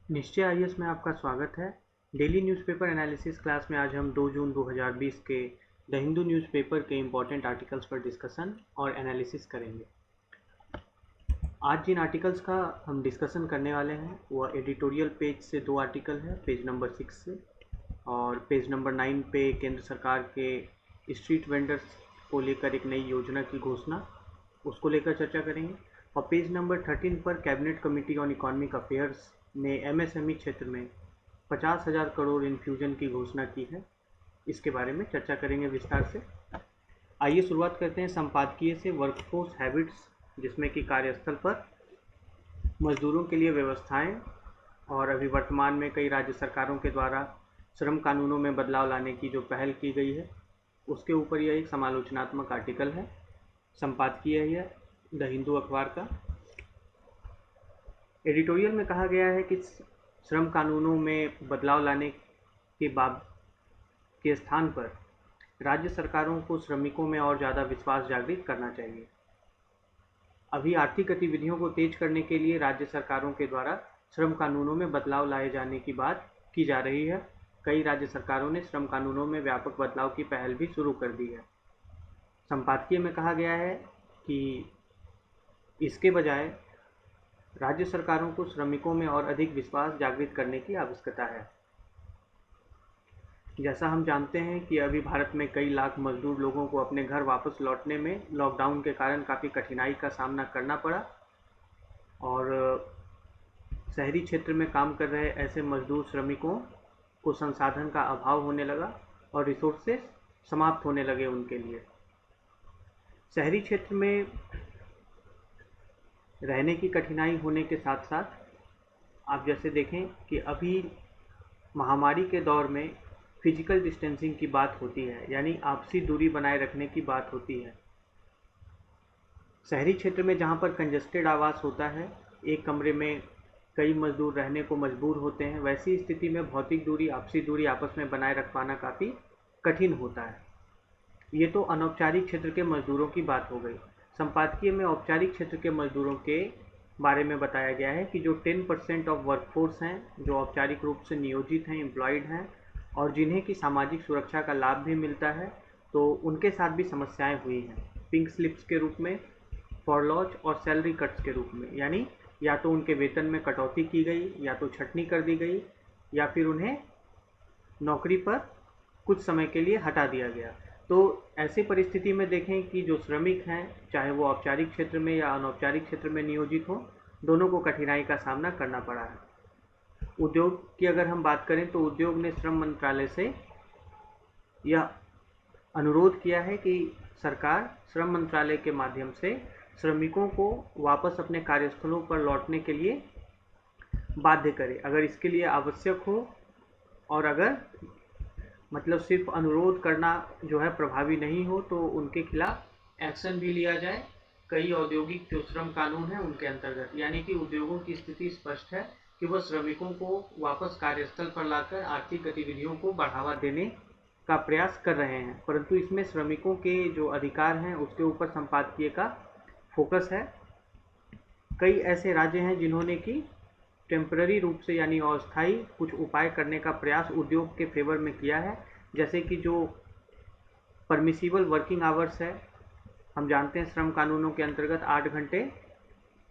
निश्चय आईएएस में आपका स्वागत है। डेली न्यूज़पेपर एनालिसिस क्लास में आज हम 2 जून 2020 के द हिंदू न्यूज़पेपर के इम्पोर्टेंट आर्टिकल्स पर डिस्कशन और एनालिसिस करेंगे। आज जिन आर्टिकल्स का हम डिस्कशन करने वाले हैं वह एडिटोरियल पेज से 2 आर्टिकल है, पेज नंबर 6 से, और पेज नंबर 9 पे केंद्र सरकार के स्ट्रीट वेंडर्स को लेकर एक नई योजना की घोषणा, उसको लेकर चर्चा करेंगे। और पेज नंबर 13 पर cabinet committee on economic affairs ने एमएसएमई क्षेत्र में 50,000 करोड़ इन्फ्यूजन की घोषणा की है, इसके बारे में चर्चा करेंगे विस्तार से। आइए शुरुआत करते हैं संपादकीय से, वर्कफोर्स हैबिट्स, जिसमें कि कार्यस्थल पर मजदूरों के लिए व्यवस्थाएं और अभी वर्तमान में कई राज्य सरकारों के द्वारा श्रम कानूनों में बदलाव लाने की जो पहल की गई है उसके ऊपर यह एक समालोचनात्मक आर्टिकल है। संपादकीय है द हिंदू अखबार का। एडिटोरियल में कहा गया है कि श्रम कानूनों में बदलाव लाने के स्थान पर राज्य सरकारों को श्रमिकों में और ज़्यादा विश्वास जागृत करना चाहिए। अभी आर्थिक गतिविधियों को तेज करने के लिए राज्य सरकारों के द्वारा श्रम कानूनों में बदलाव लाए जाने की बात की जा रही है। कई राज्य सरकारों ने श्रम कानूनों में व्यापक बदलाव की पहल भी शुरू कर दी है। संपादकीय में कहा गया है कि इसके बजाय राज्य सरकारों को श्रमिकों में और अधिक विश्वास जागृत करने की आवश्यकता है। जैसा हम जानते हैं कि अभी भारत में कई लाख मजदूर लोगों को अपने घर वापस लौटने में लॉकडाउन के कारण काफ़ी कठिनाई का सामना करना पड़ा, और शहरी क्षेत्र में काम कर रहे ऐसे मजदूर श्रमिकों को संसाधन का अभाव होने लगा और रिसोर्सेस समाप्त होने लगे उनके लिए। शहरी क्षेत्र में रहने की कठिनाई होने के साथ साथ आप जैसे देखें कि अभी महामारी के दौर में फिजिकल डिस्टेंसिंग की बात होती है, यानी आपसी दूरी बनाए रखने की बात होती है। शहरी क्षेत्र में जहाँ पर कंजेस्टेड आवास होता है, एक कमरे में कई मजदूर रहने को मजबूर होते हैं, वैसी स्थिति में भौतिक दूरी, आपसी दूरी आपस में बनाए रख पाना काफ़ी कठिन होता है। ये तो अनौपचारिक क्षेत्र के मजदूरों की बात हो गई। संपादकीय में औपचारिक क्षेत्र के मजदूरों के बारे में बताया गया है कि जो 10% ऑफ वर्कफोर्स हैं, जो औपचारिक रूप से नियोजित हैं, एम्प्लॉयड हैं और जिन्हें की सामाजिक सुरक्षा का लाभ भी मिलता है, तो उनके साथ भी समस्याएं हुई हैं, पिंक स्लिप्स के रूप में, फॉरलॉज और सैलरी कट्स के रूप में। यानी या तो उनके वेतन में कटौती की गई, या तो छटनी कर दी गई, या फिर उन्हें नौकरी पर कुछ समय के लिए हटा दिया गया। तो ऐसी परिस्थिति में देखें कि जो श्रमिक हैं, चाहे वो औपचारिक क्षेत्र में या अनौपचारिक क्षेत्र में नियोजित हो, दोनों को कठिनाई का सामना करना पड़ा है। उद्योग की अगर हम बात करें तो उद्योग ने श्रम मंत्रालय से यह अनुरोध किया है कि सरकार श्रम मंत्रालय के माध्यम से श्रमिकों को वापस अपने कार्यस्थलों पर लौटने के लिए बाध्य करे, अगर इसके लिए आवश्यक हो, और अगर मतलब सिर्फ अनुरोध करना जो है प्रभावी नहीं हो तो उनके खिलाफ एक्शन भी लिया जाए। कई औद्योगिक जो श्रम कानून है उनके अंतर्गत, यानी कि उद्योगों की स्थिति स्पष्ट है कि वह श्रमिकों को वापस कार्यस्थल पर लाकर आर्थिक गतिविधियों को बढ़ावा देने का प्रयास कर रहे हैं, परंतु इसमें श्रमिकों के जो अधिकार हैं उसके ऊपर संपादकीय का फोकस है। कई ऐसे राज्य हैं जिन्होंने कि टेम्पररी रूप से यानी अस्थायी कुछ उपाय करने का प्रयास उद्योग के फेवर में किया है, जैसे कि जो परमिसिबल वर्किंग आवर्स है, हम जानते हैं श्रम कानूनों के अंतर्गत 8 घंटे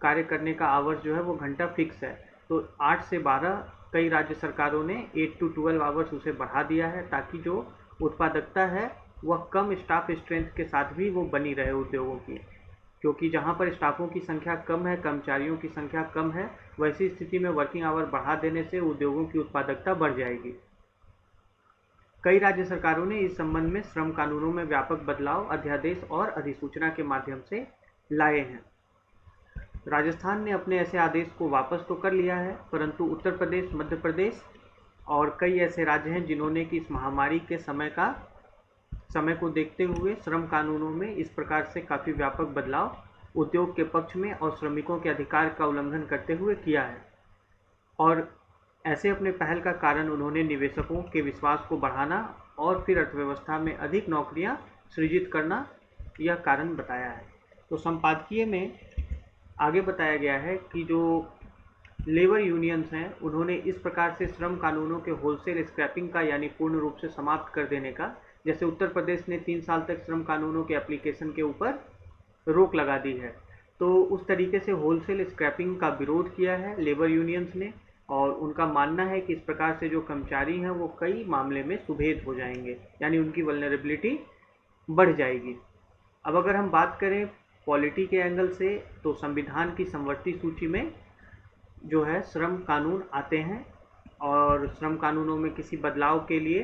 कार्य करने का आवर्स जो है वो घंटा फिक्स है, तो 8 से 12 कई राज्य सरकारों ने 8 to 12 आवर्स उसे बढ़ा दिया है, ताकि जो उत्पादकता है वह कम स्टाफ स्ट्रेंथ के साथ भी वो बनी रहे उद्योगों की, क्योंकि जहाँ पर स्टाफों की संख्या कम है, कर्मचारियों की संख्या कम है, वैसी स्थिति में वर्किंग आवर बढ़ा देने से उद्योगों की उत्पादकता बढ़ जाएगी। कई राज्य सरकारों ने इस संबंध में श्रम कानूनों में व्यापक बदलाव अध्यादेश और अधिसूचना के माध्यम से लाए हैं। राजस्थान ने अपने ऐसे आदेश को वापस तो कर लिया है, परंतु उत्तर प्रदेश, मध्य प्रदेश और कई ऐसे राज्य हैं जिन्होंने कि इस महामारी के समय को देखते हुए श्रम कानूनों में इस प्रकार से काफ़ी व्यापक बदलाव उद्योग के पक्ष में और श्रमिकों के अधिकार का उल्लंघन करते हुए किया है, और ऐसे अपने पहल का कारण उन्होंने निवेशकों के विश्वास को बढ़ाना और फिर अर्थव्यवस्था में अधिक नौकरियां सृजित करना यह कारण बताया है। तो संपादकीय में आगे बताया गया है कि जो लेबर यूनियंस हैं उन्होंने इस प्रकार से श्रम कानूनों के होलसेल स्क्रैपिंग का यानी पूर्ण रूप से समाप्त कर देने का, जैसे उत्तर प्रदेश ने 3 साल तक श्रम कानूनों के एप्लीकेशन के ऊपर रोक लगा दी है, तो उस तरीके से होलसेल स्क्रैपिंग का विरोध किया है लेबर यूनियंस ने। और उनका मानना है कि इस प्रकार से जो कर्मचारी हैं वो कई मामले में सुभेद हो जाएंगे, यानी उनकी वल्नरेबिलिटी बढ़ जाएगी। अब अगर हम बात करें पॉलिटी के एंगल से, तो संविधान की समवर्ती सूची में जो है श्रम कानून आते हैं, और श्रम कानूनों में किसी बदलाव के लिए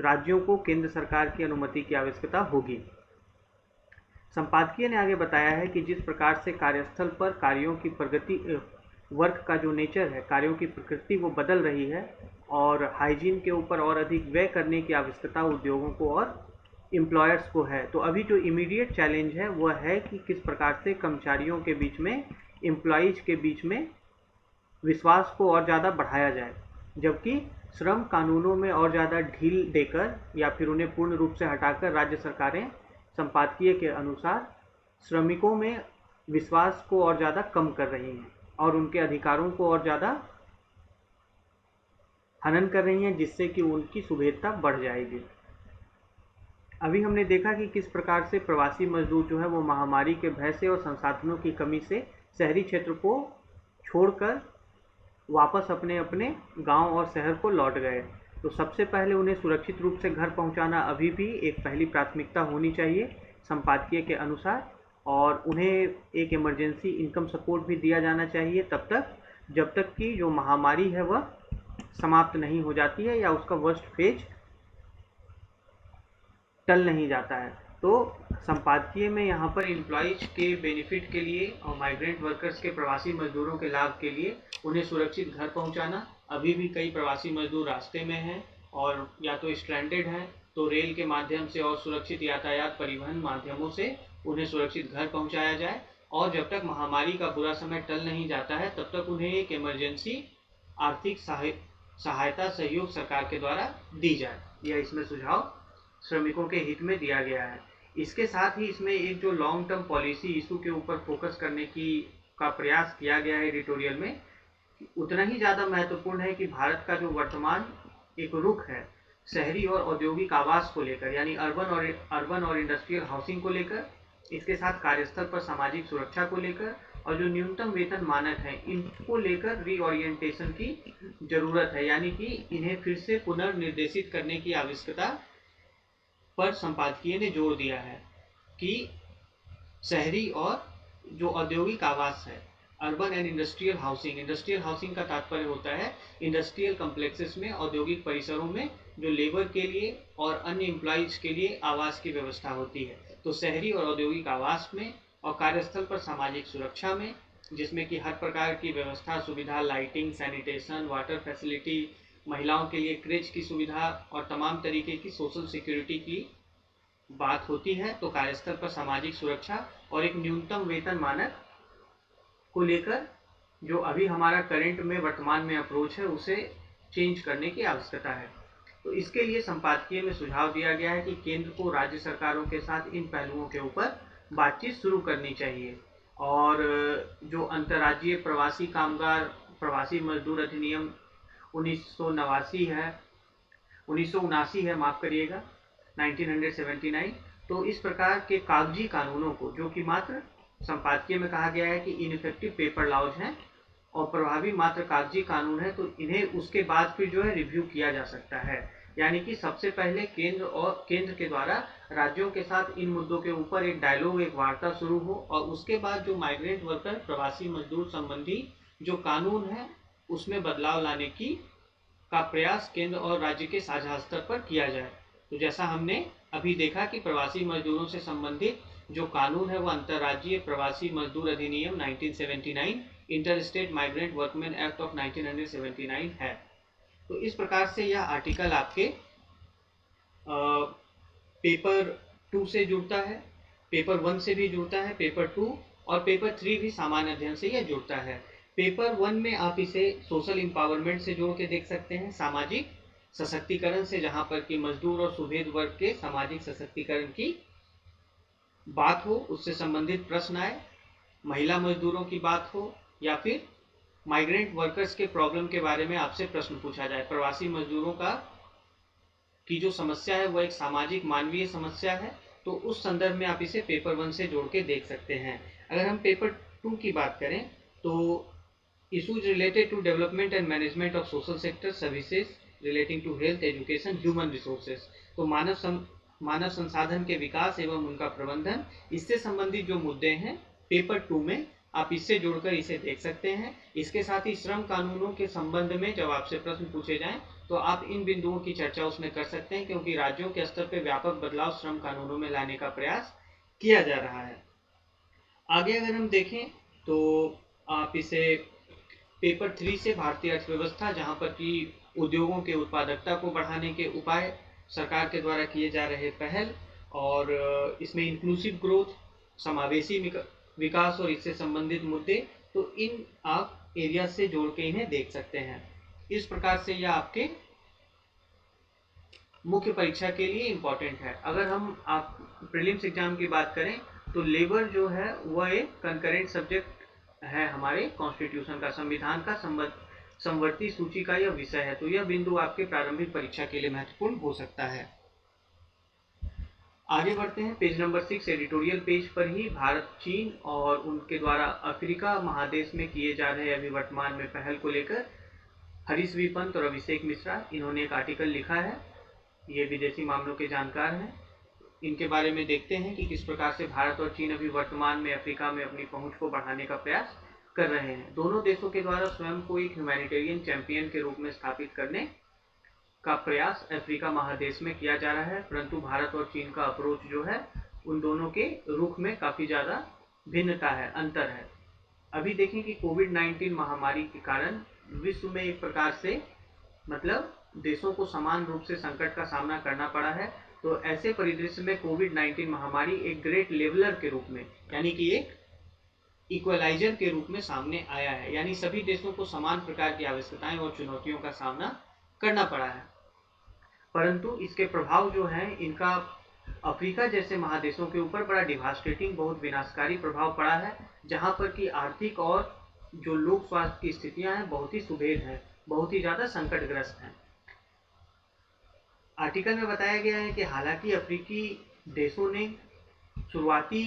राज्यों को केंद्र सरकार की अनुमति की आवश्यकता होगी। संपादकीय ने आगे बताया है कि जिस प्रकार से कार्यस्थल पर कार्यों की प्रगति, वर्क का जो नेचर है, कार्यों की प्रकृति वो बदल रही है, और हाइजीन के ऊपर और अधिक व्यय करने की आवश्यकता उद्योगों को और एम्प्लॉयर्स को है। तो अभी जो इमीडिएट चैलेंज है वह है कि किस प्रकार से कर्मचारियों के बीच में, एम्प्लॉयज़ के बीच में विश्वास को और ज़्यादा बढ़ाया जाए, जबकि श्रम कानूनों में और ज़्यादा ढील देकर या फिर उन्हें पूर्ण रूप से हटाकर राज्य सरकारें संपादकीय के अनुसार श्रमिकों में विश्वास को और ज़्यादा कम कर रही हैं और उनके अधिकारों को और ज़्यादा हनन कर रही हैं, जिससे कि उनकी सुभेदता बढ़ जाएगी। अभी हमने देखा कि किस प्रकार से प्रवासी मजदूर जो है वो महामारी के भय से और संसाधनों की कमी से शहरी क्षेत्र को छोड़कर वापस अपने अपने गांव और शहर को लौट गए। तो सबसे पहले उन्हें सुरक्षित रूप से घर पहुंचाना अभी भी एक पहली प्राथमिकता होनी चाहिए संपादकीय के अनुसार, और उन्हें एक इमरजेंसी इनकम सपोर्ट भी दिया जाना चाहिए तब तक जब तक कि जो महामारी है वह समाप्त नहीं हो जाती है या उसका वर्स्ट फेज टल नहीं जाता है। तो संपादकीय में यहाँ पर एम्प्लॉयज के बेनिफिट के लिए और माइग्रेंट वर्कर्स के, प्रवासी मजदूरों के लाभ के लिए उन्हें सुरक्षित घर पहुँचाना, अभी भी कई प्रवासी मजदूर रास्ते में हैं और या तो स्ट्रैंडेड हैं, तो रेल के माध्यम से और सुरक्षित यातायात परिवहन माध्यमों से उन्हें सुरक्षित घर पहुँचाया जाए, और जब तक महामारी का बुरा समय टल नहीं जाता है तब तक उन्हें एक इमरजेंसी आर्थिक सहायता सहयोग सरकार के द्वारा दी जाए। यह इसमें सुझाव श्रमिकों के हित में दिया गया है। इसके साथ ही इसमें एक जो लॉन्ग टर्म पॉलिसी इशू के ऊपर फोकस करने का प्रयास किया गया है एडिटोरियल में, उतना ही ज़्यादा महत्वपूर्ण है कि भारत का जो वर्तमान एक रुख है शहरी और औद्योगिक आवास को लेकर, यानी अर्बन और इंडस्ट्रियल हाउसिंग को लेकर, इसके साथ कार्यस्थल पर सामाजिक सुरक्षा को लेकर, और जो न्यूनतम वेतन मानक हैं इनको लेकर रीओरिएंटेशन की जरूरत है, यानी कि इन्हें फिर से पुनर्निर्देशित करने की आवश्यकता पर संपादकीय ने जोर दिया है कि शहरी और जो औद्योगिक आवास है, अर्बन एंड इंडस्ट्रियल हाउसिंग का तात्पर्य होता है इंडस्ट्रियल कम्प्लेक्सेस में, औद्योगिक परिसरों में जो लेबर के लिए और अन्य एम्प्लॉयज के लिए आवास की व्यवस्था होती है। तो शहरी और औद्योगिक आवास में और कार्यस्थल पर सामाजिक सुरक्षा में, जिसमें कि हर प्रकार की व्यवस्था सुविधा, लाइटिंग, सैनिटेशन, वाटर फैसिलिटी, महिलाओं के लिए क्रेच की सुविधा और तमाम तरीके की सोशल सिक्योरिटी की बात होती है। तो कार्यस्थल पर सामाजिक सुरक्षा और एक न्यूनतम वेतन मानक को लेकर जो अभी हमारा करंट में वर्तमान में अप्रोच है उसे चेंज करने की आवश्यकता है। तो इसके लिए संपादकीय में सुझाव दिया गया है कि केंद्र को राज्य सरकारों के साथ इन पहलुओं के ऊपर बातचीत शुरू करनी चाहिए, और जो अंतर्राज्यीय प्रवासी मजदूर अधिनियम 1979 है, माफ करिएगा 1979, तो इस प्रकार के कागजी कानूनों को, जो कि मात्र संपादकीय में कहा गया है कि इनइफेक्टिव पेपर लॉज हैं और प्रभावी मात्र कागजी कानून है, तो इन्हें उसके बाद फिर जो है रिव्यू किया जा सकता है। यानी कि सबसे पहले केंद्र के द्वारा राज्यों के साथ इन मुद्दों के ऊपर एक डायलॉग, एक वार्ता शुरू हो, और उसके बाद जो माइग्रेंट वर्कर, प्रवासी मजदूर संबंधी जो कानून है उसमें बदलाव लाने का प्रयास केंद्र और राज्य के साझा स्तर पर किया जाए। तो जैसा हमने अभी देखा कि प्रवासी मजदूरों से संबंधित जो कानून है वह अंतर्राज्यीय प्रवासी मजदूर अधिनियम 1979, interstate migrant workman act of 1979 है। तो इस प्रकार से यह आर्टिकल आपके पेपर 2 से जुड़ता है, पेपर 1 से भी जुड़ता है, पेपर 2 और पेपर 3 भी सामान्य अध्ययन से यह जुड़ता है। पेपर 1 में आप इसे सोशल एम्पावरमेंट से जोड़ के देख सकते हैं, सामाजिक सशक्तिकरण से, जहां पर कि मजदूर और सुभेद वर्ग के सामाजिक सशक्तिकरण की बात हो, उससे संबंधित प्रश्न आए, महिला मजदूरों की बात हो, या फिर माइग्रेंट वर्कर्स के प्रॉब्लम के बारे में आपसे प्रश्न पूछा जाए, प्रवासी मजदूरों का की जो समस्या है वह एक सामाजिक मानवीय समस्या है, तो उस संदर्भ में आप इसे पेपर 1 से जोड़ के देख सकते हैं। अगर हम पेपर 2 की बात करें तो issues related to development and management of social sector services relating to health education human resources, तो मानव संसाधन के विकास एवं उनका प्रबंधन, इससे संबंधित जो मुद्दे हैं पेपर 2 में आप इससे जोड़कर इसे देख सकते हैं। इसके साथ ही श्रम कानूनों के संबंध में जब आपसे प्रश्न पूछे जाएं तो आप इन बिंदुओं की चर्चा उसमें कर सकते हैं, क्योंकि राज्यों के स्तर पर व्यापक बदलाव श्रम कानूनों में लाने का प्रयास किया जा रहा है। आगे अगर हम देखें तो आप इसे पेपर 3 से भारतीय अर्थव्यवस्था, जहां पर कि उद्योगों के उत्पादकता को बढ़ाने के उपाय, सरकार के द्वारा किए जा रहे पहल, और इसमें इंक्लूसिव ग्रोथ, समावेशी विकास और इससे संबंधित मुद्दे, तो इन आप एरिया से जोड़ के इन्हें देख सकते हैं। इस प्रकार से यह आपके मुख्य परीक्षा के लिए इम्पोर्टेंट है। अगर हम आप प्रीलिम्स एग्जाम की बात करें तो लेबर जो है वह एक कंकरेंट सब्जेक्ट है हमारे कॉन्स्टिट्यूशन का, संविधान का समवर्ती सूची का यह विषय है, तो यह बिंदु आपके प्रारंभिक परीक्षा के लिए महत्वपूर्ण हो सकता है। आगे बढ़ते हैं, पेज नंबर 6 एडिटोरियल पेज पर ही भारत, चीन और उनके द्वारा अफ्रीका महादेश में किए जा रहे अभी वर्तमान में पहल को लेकर हरीश वी पंत और अभिषेक मिश्रा, इन्होंने एक आर्टिकल लिखा है। ये विदेशी मामलों के जानकार हैं। इनके बारे में देखते हैं कि किस प्रकार से भारत और चीन अभी वर्तमान में अफ्रीका में अपनी पहुंच को बढ़ाने का प्रयास कर रहे हैं। दोनों देशों के द्वारा स्वयं को एक ह्यूमैनिटेरियन चैंपियन के रूप में स्थापित करने का प्रयास अफ्रीका महादेश में किया जा रहा है, परंतु भारत और चीन का अप्रोच जो है उन दोनों के रुख में काफ़ी ज़्यादा भिन्नता है, अंतर है। अभी देखें कि कोविड-19 महामारी के कारण विश्व में एक प्रकार से मतलब देशों को समान रूप से संकट का सामना करना पड़ा है, तो ऐसे परिदृश्य में कोविड-19 महामारी एक ग्रेट लेवलर के रूप में, यानी कि एक इक्वलाइजर के रूप में सामने आया है, यानी सभी देशों को समान प्रकार की आवश्यकताएं और चुनौतियों का सामना करना पड़ा है। परंतु इसके प्रभाव जो है इनका अफ्रीका जैसे महादेशों के ऊपर बड़ा डिवास्टेटिंग, बहुत विनाशकारी प्रभाव पड़ा है, जहां पर कि आर्थिक और जो लोक स्वास्थ्य की स्थितियां हैं बहुत ही सुभेद है, बहुत ही ज़्यादा संकटग्रस्त हैं। आर्टिकल में बताया गया है कि हालांकि अफ्रीकी देशों ने शुरुआती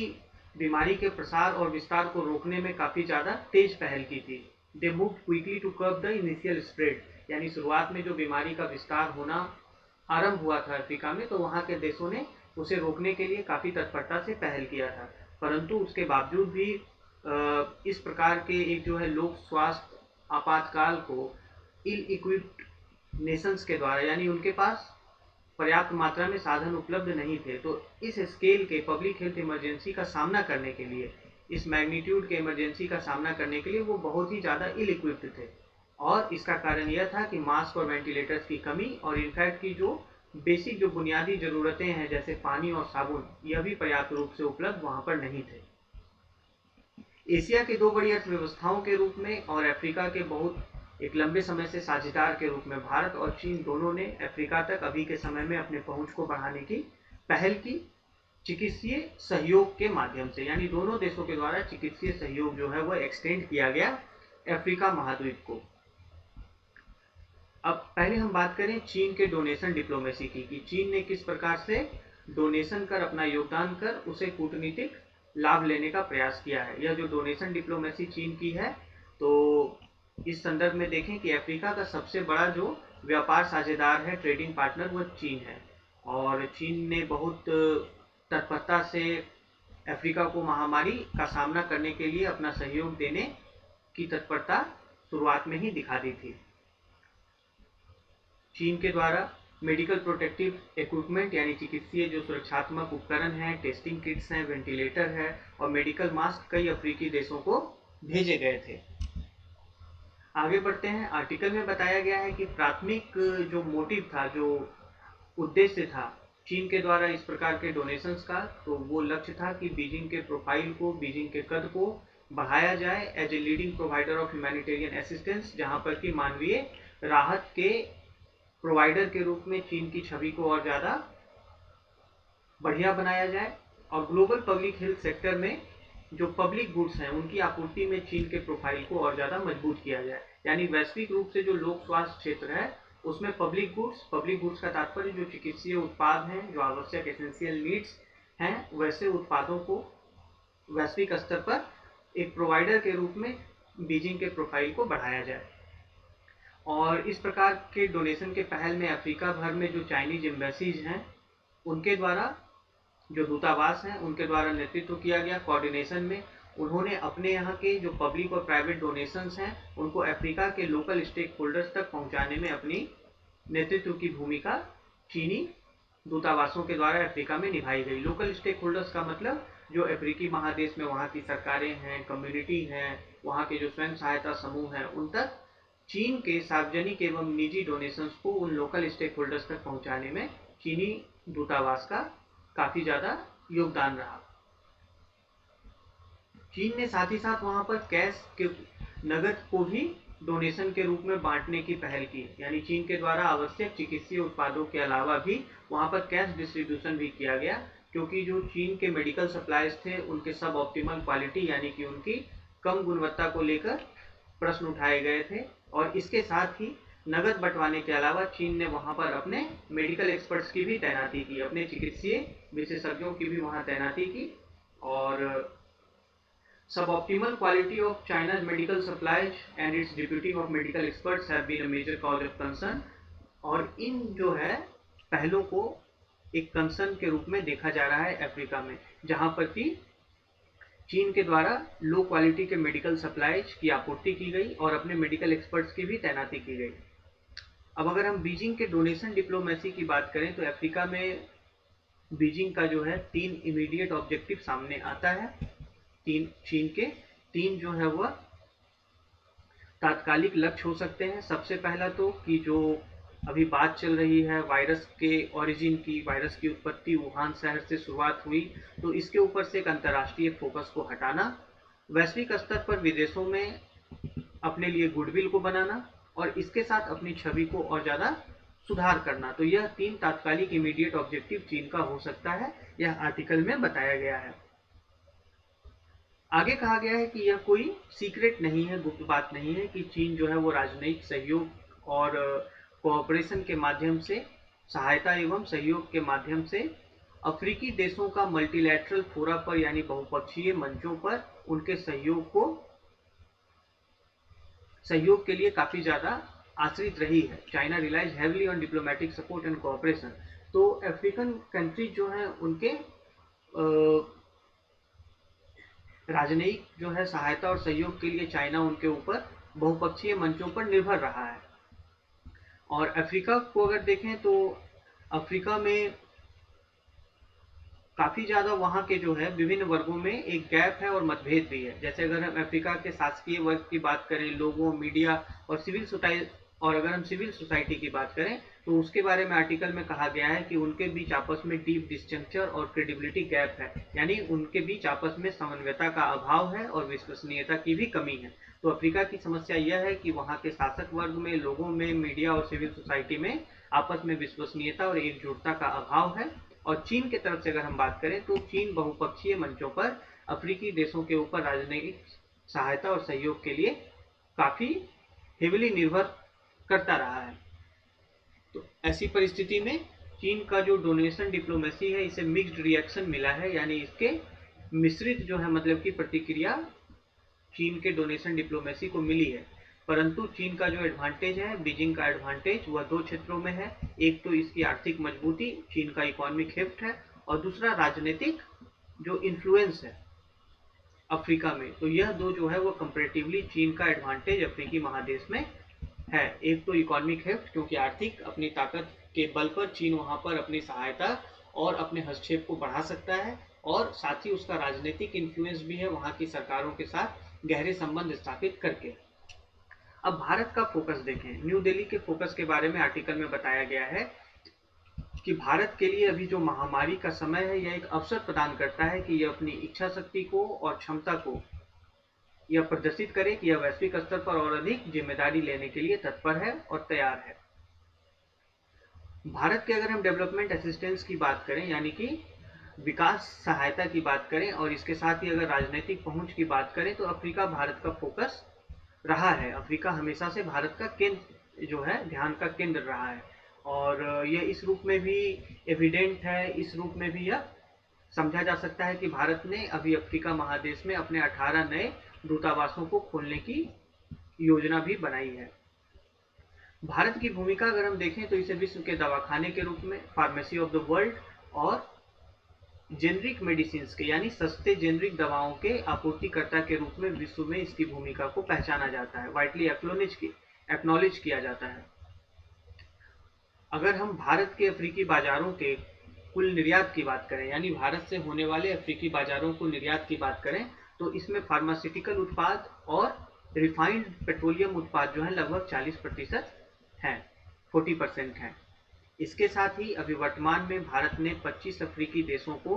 बीमारी के प्रसार और विस्तार को रोकने में काफ़ी ज़्यादा तेज पहल की थी। They moved quickly to curb the initial spread, यानी शुरुआत में जो बीमारी का विस्तार होना आरंभ हुआ था अफ्रीका में, तो वहाँ के देशों ने उसे रोकने के लिए काफ़ी तत्परता से पहल किया था। परंतु उसके बावजूद भी इस प्रकार के एक जो है लोक स्वास्थ्य आपातकाल को इल इक्विप्ड नेशंस के द्वारा, यानी उनके पास पर्याप्त मात्रा में साधन उपलब्ध नहीं थे, तो इस स्केल के पब्लिक हेल्थ इमरजेंसी का सामना करने के लिए, इस मैग्नीट्यूड के इमरजेंसी का सामना करने के लिए वो बहुत ही ज़्यादा इल इक्विप्ड थे। और इसका कारण यह था कि मास्क और वेंटिलेटर्स की कमी, और इनफैक्ट की जो बेसिक जो बुनियादी ज़रूरतें हैं जैसे पानी और साबुन, यह भी पर्याप्त रूप से उपलब्ध वहाँ पर नहीं थे। एशिया की दो बड़ी अर्थव्यवस्थाओं के रूप में और अफ्रीका के बहुत एक लंबे समय से साझेदार के रूप में भारत और चीन दोनों ने अफ्रीका तक अभी के समय में अपने पहुंच को बढ़ाने की पहल की चिकित्सीय सहयोग के माध्यम से, यानी दोनों देशों के द्वारा चिकित्सीय सहयोग जो है वह एक्सटेंड किया गया अफ्रीका महाद्वीप को। अब पहले हम बात करें चीन के डोनेशन डिप्लोमेसी की, कि चीन ने किस प्रकार से डोनेशन कर, अपना योगदान कर उसे कूटनीतिक लाभ लेने का प्रयास किया है। यह जो डोनेशन डिप्लोमेसी चीन की है, तो इस संदर्भ में देखें कि अफ्रीका का सबसे बड़ा जो व्यापार साझेदार है, ट्रेडिंग पार्टनर, वह चीन है, और चीन ने बहुत तत्परता से अफ्रीका को महामारी का सामना करने के लिए अपना सहयोग देने की तत्परता शुरुआत में ही दिखा दी थी। चीन के द्वारा मेडिकल प्रोटेक्टिव इक्विपमेंट, यानी चिकित्सीय जो सुरक्षात्मक उपकरण हैं, टेस्टिंग किट्स हैं, वेंटिलेटर है और मेडिकल मास्क कई अफ्रीकी देशों को भेजे गए थे। आगे बढ़ते हैं, आर्टिकल में बताया गया है कि प्राथमिक जो मोटिव था, जो उद्देश्य था चीन के द्वारा इस प्रकार के डोनेशंस का, तो वो लक्ष्य था कि बीजिंग के प्रोफाइल को, बीजिंग के कद को बढ़ाया जाए as a leading provider of humanitarian assistance, जहां पर कि मानवीय राहत के प्रोवाइडर के रूप में चीन की छवि को और ज़्यादा बढ़िया बनाया जाए, और ग्लोबल पब्लिक हेल्थ सेक्टर में जो पब्लिक गुड्स हैं उनकी आपूर्ति में चीन के प्रोफाइल को और ज़्यादा मजबूत किया जाए। यानी वैश्विक रूप से जो लोक स्वास्थ्य क्षेत्र है उसमें पब्लिक गुड्स का तात्पर्य जो चिकित्सीय उत्पाद हैं, जो आवश्यक एसेंशियल नीड्स हैं, वैसे उत्पादों को वैश्विक स्तर पर एक प्रोवाइडर के रूप में बीजिंग के प्रोफाइल को बढ़ाया जाए। और इस प्रकार के डोनेशन के पहल में अफ्रीका भर में जो चाइनीज एम्बेसीज हैं उनके द्वारा, जो दूतावास हैं उनके द्वारा नेतृत्व किया गया। कोऑर्डिनेशन में उन्होंने अपने यहाँ के जो पब्लिक और प्राइवेट डोनेशंस हैं उनको अफ्रीका के लोकल स्टेक होल्डर्स तक पहुँचाने में अपनी नेतृत्व की भूमिका चीनी दूतावासों के द्वारा अफ्रीका में निभाई गई। लोकल स्टेक होल्डर्स का मतलब जो अफ्रीकी महादेश में वहाँ की सरकारें हैं, कम्युनिटी हैं, वहाँ के जो स्वयं सहायता समूह हैं, उन तक चीन के सार्वजनिक एवं निजी डोनेशंस को उन लोकल स्टेक होल्डर्स तक पहुँचाने में चीनी दूतावास का काफ़ी ज़्यादा योगदान रहा। चीन ने साथ ही साथ वहाँ पर कैश के नगद को भी डोनेशन के रूप में बांटने की पहल की। यानी चीन के द्वारा आवश्यक चिकित्सीय उत्पादों के अलावा भी वहाँ पर कैश डिस्ट्रीब्यूशन भी किया गया, क्योंकि जो चीन के मेडिकल सप्लाईज थे उनके सब ऑप्टिमल क्वालिटी यानी कि उनकी कम गुणवत्ता को लेकर प्रश्न उठाए गए थे। और इसके साथ ही नगद बंटवाने के अलावा चीन ने वहाँ पर अपने मेडिकल एक्सपर्ट्स की भी तैनाती की, अपने चिकित्सीय विशेषज्ञों की भी वहाँ तैनाती की। और suboptimal quality of China's medical supplies and its deputy of medical experts have been a major cause of concern। और इन जो है पहलों को एक कंसर्न के रूप में देखा जा रहा है अफ्रीका में, जहां पर कि चीन के द्वारा लो क्वालिटी के मेडिकल सप्लाईज की आपूर्ति की गई और अपने मेडिकल एक्सपर्ट्स की भी तैनाती की गई। अब अगर हम बीजिंग के डोनेशन डिप्लोमेसी की बात करें तो अफ्रीका में बीजिंग का जो है 3 इमीडिएट ऑब्जेक्टिव सामने आता है। चीन के 3 जो है वह तात्कालिक लक्ष्य हो सकते हैं। सबसे पहला तो कि जो अभी बात चल रही है वायरस के ओरिजिन की, वायरस की उत्पत्ति वुहान शहर से शुरुआत हुई, तो इसके ऊपर से एक अंतर्राष्ट्रीय फोकस को हटाना, वैश्विक स्तर पर विदेशों में अपने लिए गुडविल को बनाना और इसके साथ अपनी छवि को और ज़्यादा सुधार करना। तो यह 3 तात्कालिक इमीडिएट ऑब्जेक्टिव चीन का हो सकता है, यह आर्टिकल में बताया गया है। आगे कहा गया है कि यह कोई सीक्रेट नहीं है, गुप्त बात नहीं है कि चीन जो है वो राजनयिक सहयोग और कोऑपरेशन के माध्यम से, सहायता एवं सहयोग के माध्यम से अफ्रीकी देशों का मल्टीलैटरल फोरा पर यानी बहुपक्षीय मंचों पर उनके सहयोग के लिए काफ़ी ज़्यादा आश्रित रही है। China relies heavily on diplomatic support and cooperation. तो अफ्रीकन कंट्रीज जो हैं उनके राजनयिक जो है सहायता और सहयोग के लिए चाइना उनके ऊपर बहुपक्षीय मंचों पर निर्भर रहा है। और अफ्रीका को अगर देखें तो अफ्रीका में काफ़ी ज़्यादा वहाँ के जो है विभिन्न वर्गों में एक गैप है और मतभेद भी है। जैसे अगर हम अफ्रीका के शासकीय वर्ग की बात करें, लोगों, मीडिया और अगर हम सिविल सोसाइटी की बात करें तो उसके बारे में आर्टिकल में कहा गया है कि उनके बीच आपस में डीप डिस्जंक्चर और क्रेडिबिलिटी गैप है, यानी उनके बीच आपस में समन्वयता का अभाव है और विश्वसनीयता की भी कमी है। तो अफ्रीका की समस्या यह है कि वहाँ के शासक वर्ग में, लोगों में, मीडिया और सिविल सोसाइटी में आपस में विश्वसनीयता और एकजुटता का अभाव है। और चीन की तरफ से अगर हम बात करें तो चीन बहुपक्षीय मंचों पर अफ्रीकी देशों के ऊपर राजनीतिक सहायता और सहयोग के लिए काफ़ी हेविली निर्भर करता रहा है। तो ऐसी परिस्थिति में चीन का जो डोनेशन डिप्लोमेसी है इसे मिक्स्ड रिएक्शन मिला है, यानी इसके मिश्रित जो है मतलब की प्रतिक्रिया चीन के डोनेशन डिप्लोमेसी को मिली है। परंतु चीन का जो एडवांटेज है, बीजिंग का एडवांटेज, वह 2 क्षेत्रों में है। एक तो इसकी आर्थिक मजबूती, चीन का इकोनॉमिक हेफ्ट है, और दूसरा राजनीतिक जो इन्फ्लुएंस है अफ्रीका में। तो यह 2 जो है वो कंपैरेटिवली चीन का एडवांटेज अफ्रीकी महादेश में है। एक तो इकोनॉमिक हेफ्ट, क्योंकि आर्थिक अपनी ताकत के बल पर चीन वहाँ पर अपनी सहायता और अपने हस्तक्षेप को बढ़ा सकता है, और साथ ही उसका राजनीतिक इन्फ्लुएंस भी है वहाँ की सरकारों के साथ गहरे संबंध स्थापित करके। अब भारत का फोकस देखें। न्यू दिल्ली के फोकस के बारे में आर्टिकल में बताया गया है कि भारत के लिए अभी जो महामारी का समय है यह एक अवसर प्रदान करता है कि यह अपनी इच्छा शक्ति को और क्षमता को यह प्रदर्शित करे कि यह वैश्विक स्तर पर और अधिक जिम्मेदारी लेने के लिए तत्पर है और तैयार है। भारत के अगर हम डेवलपमेंट असिस्टेंस की बात करें, यानी कि विकास सहायता की बात करें और इसके साथ ही अगर राजनीतिक पहुंच की बात करें तो अफ्रीका भारत का फोकस रहा है। अफ्रीका हमेशा से भारत का केंद्र जो है, ध्यान का केंद्र रहा है और यह इस रूप में भी एविडेंट है, इस रूप में भी यह समझा जा सकता है कि भारत ने अभी अफ्रीका महादेश में अपने 18 नए दूतावासों को खोलने की योजना भी बनाई है। भारत की भूमिका अगर हम देखें तो इसे विश्व के दवाखाने के रूप में, फार्मेसी ऑफ द वर्ल्ड और जेनरिक मेडिसिन के यानी सस्ते जेनरिक दवाओं के आपूर्तिकर्ता के रूप में विश्व में इसकी भूमिका को पहचाना जाता है, वाइडली एक्नॉलेज किया जाता है। अगर हम भारत के अफ्रीकी बाजारों के कुल निर्यात की बात करें, यानी भारत से होने वाले अफ्रीकी बाजारों को निर्यात की बात करें, तो इसमें फार्मास्यूटिकल उत्पाद और रिफाइंड पेट्रोलियम उत्पाद जो है लगभग 40% हैं, 40% हैं। इसके साथ ही अभी वर्तमान में भारत ने 25 अफ्रीकी देशों को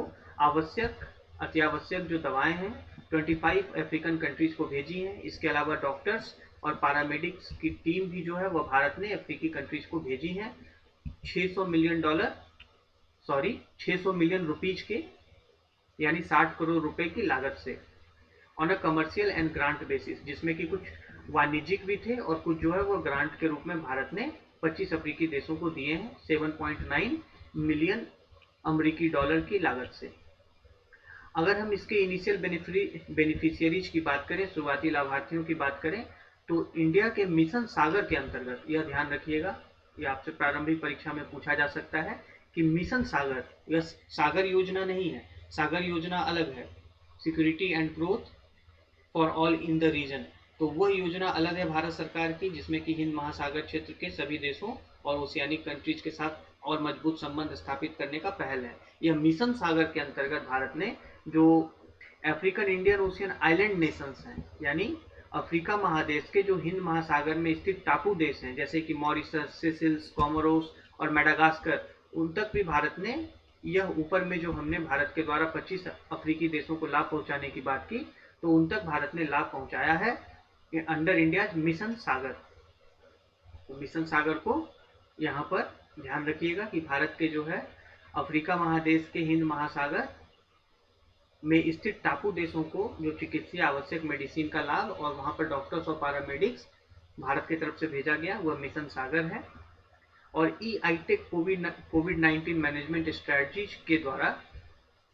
अत्यावश्यक जो दवाएं हैं 25 अफ्रीकन कंट्रीज को भेजी हैं। इसके अलावा डॉक्टर्स और पैरामेडिक्स की टीम भी जो है वह भारत ने अफ्रीकी कंट्रीज को भेजी है 600 मिलियन रुपीज के, यानी 60 करोड़ रुपए की लागत से, on a commercial and grant basis, जिसमें कि कुछ वाणिज्यिक भी थे और कुछ जो है वो ग्रांट के रूप में भारत ने 25 अफ्रीकी देशों को दिए हैं 7.9 मिलियन अमेरिकी डॉलर की लागत से। अगर हम इसके इनिशियल बेनिफिशियरीज की बात करें, शुरुआती लाभार्थियों की बात करें, तो इंडिया के मिशन सागर के अंतर्गत, यह ध्यान रखिएगा, यह आपसे प्रारंभिक परीक्षा में पूछा जा सकता है कि मिशन सागर, यह सागर योजना नहीं है, सागर योजना अलग है, security and growth for all in the region, तो वह योजना अलग है भारत सरकार की, जिसमें कि हिंद महासागर क्षेत्र के सभी देशों और ओशियानिक कंट्रीज के साथ और मजबूत संबंध स्थापित करने का पहल है। यह मिशन सागर के अंतर्गत भारत ने जो African Indian ocean island Nations हैं, यानी अफ्रीका महादेश के जो हिंद महासागर में स्थित टापू देश हैं, जैसे कि मॉरिशस, सेसिल्स, कोमोरोस और मेडागास्कर, उन तक भी भारत ने यह ऊपर में जो हमने भारत के द्वारा 25 अफ्रीकी देशों को लाभ पहुंचाने की बात की, तो उन तक भारत ने लाभ पहुंचाया है अंडर इंडिया मिशन सागर। तो मिशन सागर को यहाँ पर ध्यान रखिएगा कि भारत के जो है अफ्रीका महादेश के हिंद महासागर में स्थित टापू देशों को जो चिकित्सीय आवश्यक मेडिसिन का लाभ और वहाँ पर डॉक्टर्स और पैरामेडिक्स भारत की तरफ से भेजा गया, वह मिशन सागर है। और ई-आईटेक कोविड-19 मैनेजमेंट स्ट्रेटजीज के द्वारा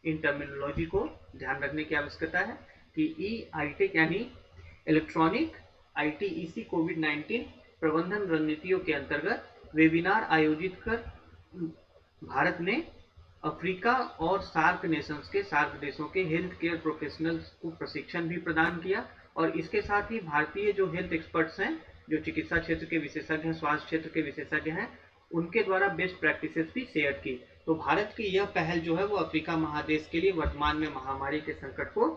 इन टर्मिनोलॉजी को ध्यान रखने की आवश्यकता है कि ई-आईटेक यानी इलेक्ट्रॉनिक आईटीईसी कोविड-19 प्रबंधन रणनीतियों के अंतर्गत वेबिनार आयोजित कर भारत ने अफ्रीका और सार्क देशों के हेल्थ केयर प्रोफेशनल्स को प्रशिक्षण भी प्रदान किया और इसके साथ ही भारतीय जो हेल्थ एक्सपर्ट्स हैं, जो चिकित्सा क्षेत्र के विशेषज्ञ हैं, स्वास्थ्य क्षेत्र के विशेषज्ञ हैं, उनके द्वारा बेस्ट प्रैक्टिसेस भी शेयर की। तो भारत की यह पहल जो है वो अफ्रीका महादेश के लिए वर्तमान में महामारी के संकट को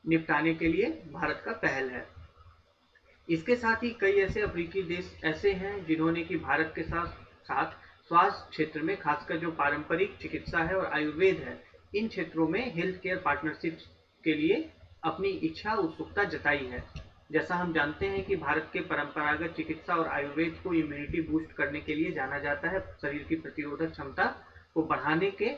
निपटाने के लिए भारत का पहल है। इसके साथ ही कई ऐसे अफ्रीकी देश ऐसे हैं जिन्होंने कि भारत के साथ साथ स्वास्थ्य क्षेत्र में, खासकर जो पारंपरिक चिकित्सा है और आयुर्वेद है, इन क्षेत्रों में हेल्थ केयर पार्टनरशिप के लिए अपनी इच्छा उत्सुकता जताई है। जैसा हम जानते हैं कि भारत के परंपरागत चिकित्सा और आयुर्वेद को इम्यूनिटी बूस्ट करने के लिए जाना जाता है, शरीर की प्रतिरोधक क्षमता को बढ़ाने के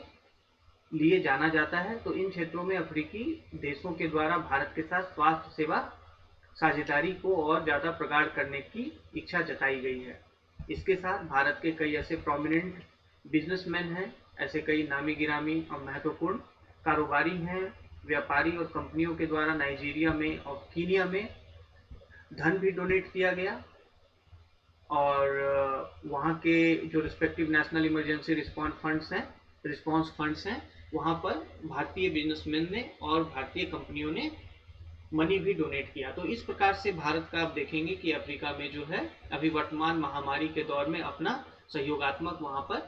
लिए जाना जाता है। तो इन क्षेत्रों में अफ्रीकी देशों के द्वारा भारत के साथ स्वास्थ्य सेवा साझेदारी को और ज़्यादा प्रगाढ़ करने की इच्छा जताई गई है। इसके साथ भारत के कई ऐसे प्रोमिनेंट बिजनेसमैन हैं, ऐसे कई नामी गिरामी और महत्वपूर्ण कारोबारी हैं, व्यापारी और कंपनियों के द्वारा नाइजीरिया में और कीनिया में धन भी डोनेट किया गया और वहाँ के जो respective national emergency response funds हैं, वहाँ पर भारतीय बिजनेसमैन ने और भारतीय कंपनियों ने मनी भी डोनेट किया। तो इस प्रकार से भारत का आप देखेंगे कि अफ्रीका में जो है अभी वर्तमान महामारी के दौर में अपना सहयोगात्मक वहाँ पर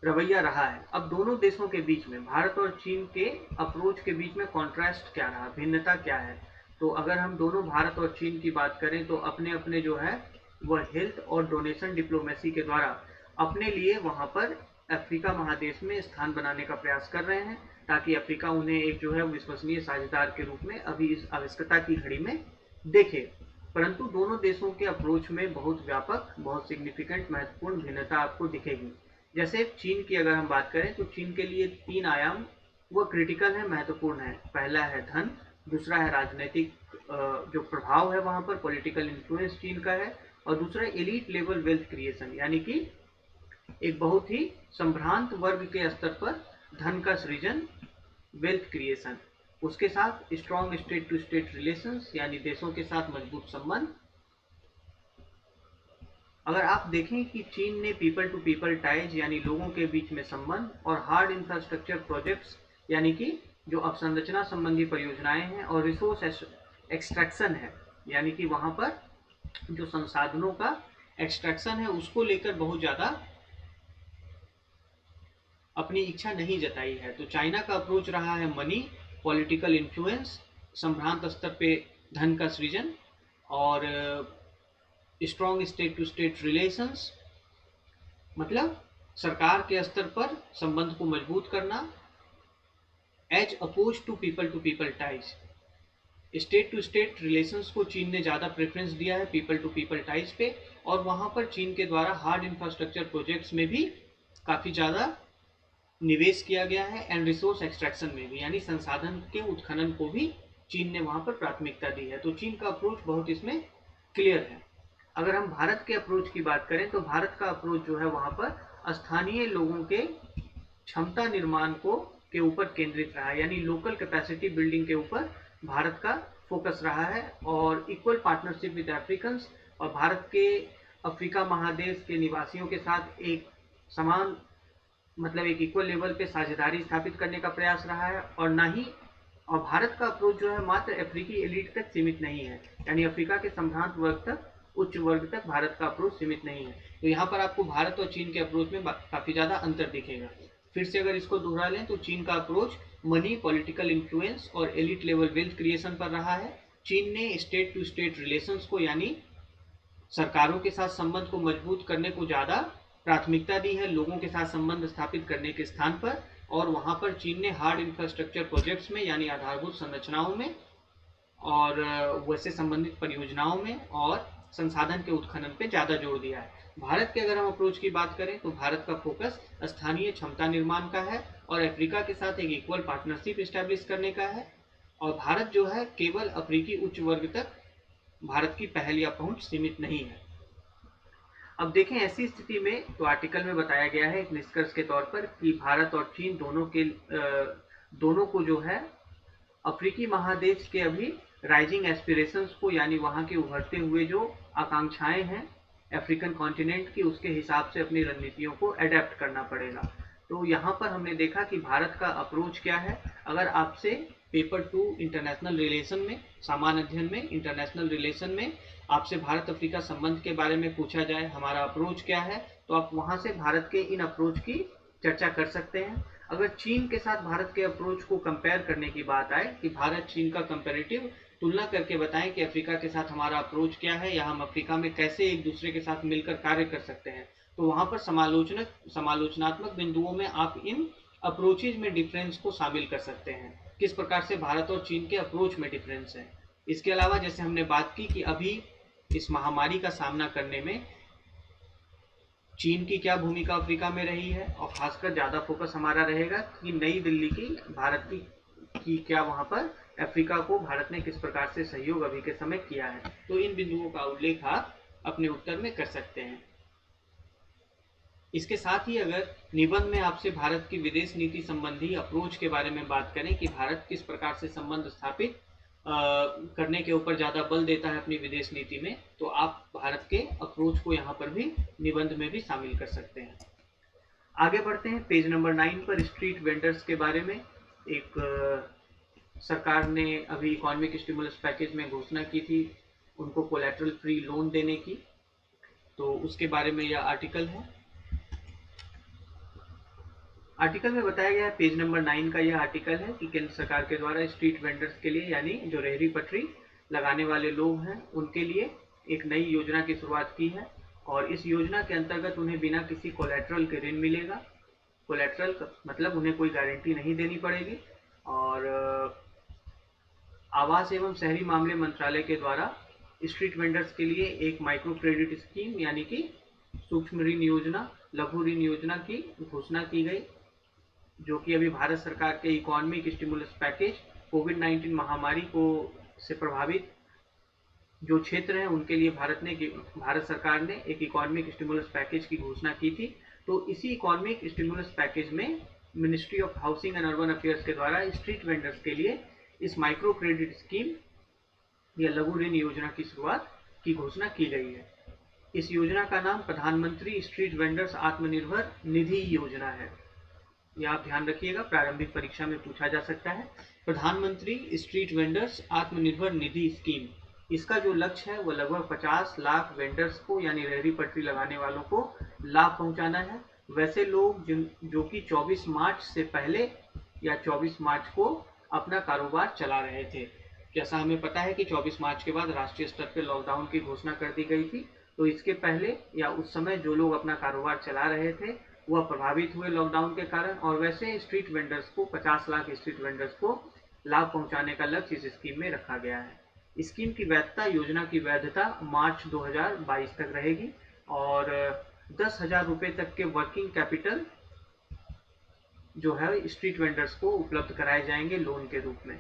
रवैया रहा है। अब दोनों देशों के बीच में, भारत और चीन के अप्रोच के बीच में कॉन्ट्रास्ट क्या रहा, भिन्नता क्या है? तो अगर हम दोनों भारत और चीन की बात करें तो अपने अपने जो है वह हेल्थ और डोनेशन डिप्लोमेसी के द्वारा अपने लिए वहाँ पर अफ्रीका महादेश में स्थान बनाने का प्रयास कर रहे हैं, ताकि अफ्रीका उन्हें एक जो है विश्वसनीय साझेदार के रूप में अभी इस आवश्यकता की घड़ी में देखे। परंतु दोनों देशों के अप्रोच में बहुत व्यापक, बहुत सिग्निफिकेंट, महत्वपूर्ण भिन्नता आपको दिखेगी। जैसे चीन की अगर हम बात करें तो चीन के लिए 3 आयाम वो क्रिटिकल है, महत्वपूर्ण है। पहला है धन, दूसरा है राजनीतिक जो प्रभाव है वहाँ पर, पॉलिटिकल इन्फ्लुएंस चीन का है, और दूसरा एलीट लेवल वेल्थ क्रिएशन, यानी कि एक बहुत ही संभ्रांत वर्ग के स्तर पर धन का सृजन, वेल्थ क्रिएशन। उसके साथ strong state to state relations, यानी देशों के साथ मजबूत संबंध। अगर आप देखें कि चीन ने पीपल टू पीपल टाइज, यानी लोगों के बीच में संबंध, और हार्ड इंफ्रास्ट्रक्चर प्रोजेक्ट्स, यानी कि जो अवसंरचना संबंधी परियोजनाएं हैं, और रिसोर्स एक्सट्रैक्शन है, यानी कि वहां पर जो संसाधनों का एक्सट्रैक्शन है उसको लेकर बहुत ज़्यादा अपनी इच्छा नहीं जताई है। तो चाइना का अप्रोच रहा है मनी, पॉलिटिकल इन्फ्लुएंस, संभ्रांत स्तर पे धन का सृजन, और strong state to state relations, मतलब सरकार के स्तर पर संबंध को मजबूत करना, as oppose to people ties. State to state relations को चीन ने ज़्यादा प्रेफरेंस दिया है पीपल टू पीपल टाइज पे, और वहाँ पर चीन के द्वारा हार्ड इंफ्रास्ट्रक्चर प्रोजेक्ट्स में भी काफ़ी ज़्यादा निवेश किया गया है, एंड रिसोर्स एक्सट्रैक्शन में भी, यानी संसाधन के उत्खनन को भी चीन ने वहाँ पर प्राथमिकता दी है। तो चीन का अप्रोच बहुत इसमें क्लियर है। अगर हम भारत के अप्रोच की बात करें तो भारत का अप्रोच जो है वहाँ पर स्थानीय लोगों के क्षमता निर्माण को के ऊपर केंद्रित रहा है, यानी लोकल कैपेसिटी बिल्डिंग के ऊपर भारत का फोकस रहा है, और इक्वल पार्टनरशिप विद अफ्रीकन्स, और भारत के अफ्रीका महादेश के निवासियों के साथ एक समान, मतलब एक इक्वल लेवल पे साझेदारी स्थापित करने का प्रयास रहा है, और ना ही, और भारत का अप्रोच जो है मात्र अफ्रीकी एलिट तक सीमित नहीं है, यानी अफ्रीका के संभ्रांत वर्ग तक, उच्च वर्ग तक भारत का अप्रोच सीमित नहीं है। तो यहाँ पर आपको भारत और चीन के अप्रोच में काफी ज्यादा अंतर दिखेगा। फिर से अगर इसको दोहरा लें तो चीन का अप्रोच मनी, पॉलिटिकल इन्फ्लुएंस और एलिट लेवल वेल्थ क्रिएशन पर रहा है। चीन ने स्टेट टू स्टेट रिलेशंस को, यानी सरकारों के साथ संबंध को मजबूत करने को ज़्यादा प्राथमिकता दी है लोगों के साथ संबंध स्थापित करने के स्थान पर, और वहाँ पर चीन ने हार्ड इंफ्रास्ट्रक्चर प्रोजेक्ट्स में, यानी आधारभूत संरचनाओं में, और वैसे संबंधित परियोजनाओं में, और संसाधन के उत्खनन पे ज़्यादा जोर दिया है। भारत के अगर हम अप्रोच की बात करें तो भारत का फोकस स्थानीय क्षमता निर्माण का है, और अफ्रीका के साथ एक इक्वल पार्टनरशिप इस्टेब्लिश करने का है, और भारत जो है केवल अफ्रीकी उच्च वर्ग तक भारत की पहल या पहुंच सीमित नहीं है। अब देखें ऐसी स्थिति में, तो आर्टिकल में बताया गया है एक निष्कर्ष के तौर पर कि भारत और चीन दोनों को जो है अफ्रीकी महादेश के अभी राइजिंग एस्पिरेशंस को, यानी वहाँ के उभरते हुए जो आकांक्षाएं हैं अफ्रीकन कॉन्टिनेंट की, उसके हिसाब से अपनी रणनीतियों को अडेप्ट करना पड़ेगा। तो यहाँ पर हमने देखा कि भारत का अप्रोच क्या है। अगर आपसे पेपर 2 इंटरनेशनल रिलेशन में, सामान्य अध्ययन में इंटरनेशनल रिलेशन में आपसे भारत अफ्रीका संबंध के बारे में पूछा जाए हमारा अप्रोच क्या है, तो आप वहाँ से भारत के इन अप्रोच की चर्चा कर सकते हैं। अगर चीन के साथ भारत के अप्रोच को कंपेयर करने की बात आए कि भारत चीन का कंपेरेटिव तुलना करके बताएं कि अफ्रीका के साथ हमारा अप्रोच क्या है, या हम अफ्रीका में कैसे एक दूसरे के साथ मिलकर कार्य कर सकते हैं, तो वहां पर समालोचनात्मक बिंदुओं में आप इन अप्रोचेज में डिफरेंस को शामिल कर सकते हैं, किस प्रकार से भारत और चीन के अप्रोच में डिफरेंस है। इसके अलावा जैसे हमने बात की कि अभी इस महामारी का सामना करने में चीन की क्या भूमिका अफ्रीका में रही है, और खासकर ज़्यादा फोकस हमारा रहेगा कि नई दिल्ली की भारत की क्या वहाँ पर अफ्रीका को भारत ने किस प्रकार से सहयोग अभी के समय किया है। तो इन बिंदुओं का उल्लेख आप अपने उत्तर में कर सकते हैं। इसके साथ ही अगर निबंध में आपसे भारत की विदेश नीति संबंधी अप्रोच के बारे में बात करें कि भारत किस प्रकार से संबंध स्थापित करने के ऊपर ज़्यादा बल देता है अपनी विदेश नीति में, तो आप भारत के अप्रोच को यहाँ पर भी निबंध में भी शामिल कर सकते हैं। आगे बढ़ते हैं पेज नंबर 9 पर स्ट्रीट वेंडर्स के बारे में। एक सरकार ने अभी इकोनॉमिक स्टिमुलस पैकेज में घोषणा की थी उनको कोलैटरल फ्री लोन देने की, तो उसके बारे में यह आर्टिकल है। आर्टिकल में बताया गया है, पेज नंबर 9 का यह आर्टिकल है कि केंद्र सरकार के द्वारा स्ट्रीट वेंडर्स के लिए, यानी जो रेहड़ी पटरी लगाने वाले लोग हैं उनके लिए एक नई योजना की शुरुआत की है, और इस योजना के अंतर्गत उन्हें बिना किसी कोलैटरल के ऋण मिलेगा। कोलैटरल मतलब उन्हें कोई गारंटी नहीं देनी पड़ेगी, और आवास एवं शहरी मामले मंत्रालय के द्वारा स्ट्रीट वेंडर्स के लिए एक माइक्रो क्रेडिट स्कीम, यानी कि सूक्ष्म ऋण योजना, लघु ऋण योजना की घोषणा की गई, जो कि अभी भारत सरकार के इकोनॉमिक स्टिमुलस पैकेज, कोविड-19 महामारी को से प्रभावित जो क्षेत्र हैं उनके लिए भारत सरकार ने एक इकोनॉमिक स्टिमुलस पैकेज की घोषणा की थी। तो इसी इकोनॉमिक स्टिमुलस पैकेज में ministry of housing and urban affairs के द्वारा स्ट्रीट वेंडर्स के लिए इस माइक्रो क्रेडिट स्कीम या लघु ऋण योजना की शुरुआत की घोषणा की गई है। इस योजना का नाम प्रधानमंत्री स्ट्रीट वेंडर्स आत्मनिर्भर निधि योजना है। यह आप ध्यान रखिएगा, प्रारंभिक परीक्षा में पूछा जा सकता है। प्रधानमंत्री street vendors Atmanirbhar Nidhi scheme, इसका जो लक्ष्य है वो लगभग 50 लाख वेंडर्स को यानी रेहड़ी पटरी लगाने वालों को लाभ पहुंचाना है। वैसे लोग जो कि 24 मार्च से पहले या 24 मार्च को अपना कारोबार चला रहे थे। जैसा हमें पता है कि 24 मार्च के बाद राष्ट्रीय स्तर पर लॉकडाउन की घोषणा कर दी गई थी, तो इसके पहले या उस समय जो लोग अपना कारोबार चला रहे थे वह प्रभावित हुए लॉकडाउन के कारण, और वैसे स्ट्रीट वेंडर्स को 50 लाख स्ट्रीट वेंडर्स को लाभ पहुंचाने का लक्ष्य इस स्कीम में रखा गया है। स्कीम की वैधता, योजना की वैधता मार्च 2022 तक रहेगी और 10,000 रुपये तक के वर्किंग कैपिटल जो है स्ट्रीट वेंडर्स को उपलब्ध कराए जाएंगे लोन के रूप में।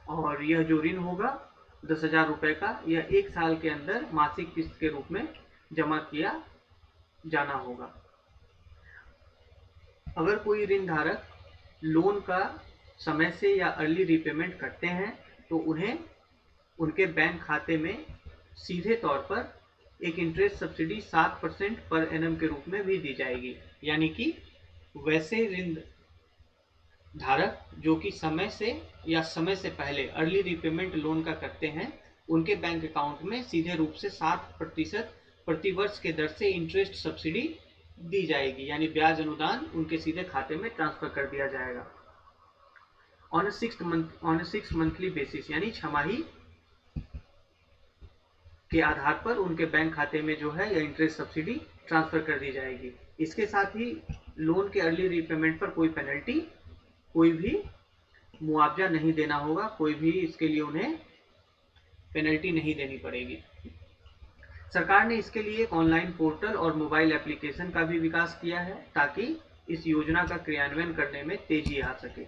और यह जो ऋण होगा 10,000 रुपये का, यह 1 साल के अंदर मासिक किस्त के रूप में जमा किया जाना होगा। अगर कोई ऋण धारक लोन का समय से या अर्ली रीपेमेंट करते हैं तो उन्हें उनके बैंक खाते में सीधे तौर पर एक इंटरेस्ट सब्सिडी 7% पर एनम के रूप में भी दी जाएगी। यानी कि वैसे ऋण धारक जो कि समय से या समय से पहले अर्ली रीपेमेंट लोन का करते हैं, उनके बैंक अकाउंट में सीधे रूप से 7% प्रतिवर्ष के दर से इंटरेस्ट सब्सिडी दी जाएगी, यानी ब्याज अनुदान उनके सीधे खाते में ट्रांसफर कर दिया जाएगा। ऑन अ 6 मंथली बेसिस, यानी छमाही के आधार पर उनके बैंक खाते में जो है यह इंटरेस्ट सब्सिडी ट्रांसफर कर दी जाएगी। इसके साथ ही लोन के अर्ली रीपेमेंट पर कोई पेनल्टी, कोई भी मुआवजा नहीं देना होगा, कोई भी इसके लिए उन्हें पेनल्टी नहीं देनी पड़ेगी। सरकार ने इसके लिए एक ऑनलाइन पोर्टल और मोबाइल एप्लीकेशन का भी विकास किया है ताकि इस योजना का क्रियान्वयन करने में तेजी आ सके।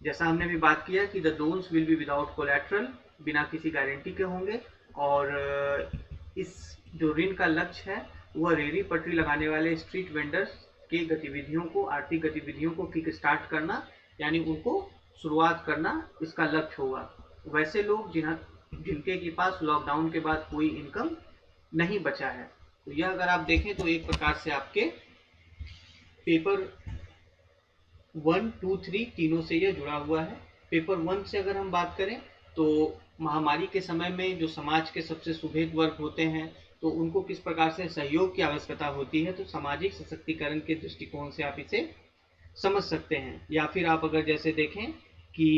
जैसा हमने भी बात किया कि the loans will be without collateral, बिना किसी गारंटी के होंगे, और इस जो ऋण का लक्ष्य है वह रेहड़ी पटरी लगाने वाले स्ट्रीट वेंडर्स की गतिविधियों को, आर्थिक गतिविधियों को किक स्टार्ट करना, यानी उनको शुरुआत करना इसका लक्ष्य होगा। वैसे लोग जिनके के पास लॉकडाउन के बाद कोई इनकम नहीं बचा है। तो यह अगर आप देखें तो एक प्रकार से आपके पेपर 1, 2, 3 तीनों से यह जुड़ा हुआ है। पेपर 1 से अगर हम बात करें तो महामारी के समय में जो समाज के सबसे सुभेद वर्ग होते हैं तो उनको किस प्रकार से सहयोग की आवश्यकता होती है, तो सामाजिक सशक्तिकरण के दृष्टिकोण से आप इसे समझ सकते हैं। या फिर आप अगर जैसे देखें कि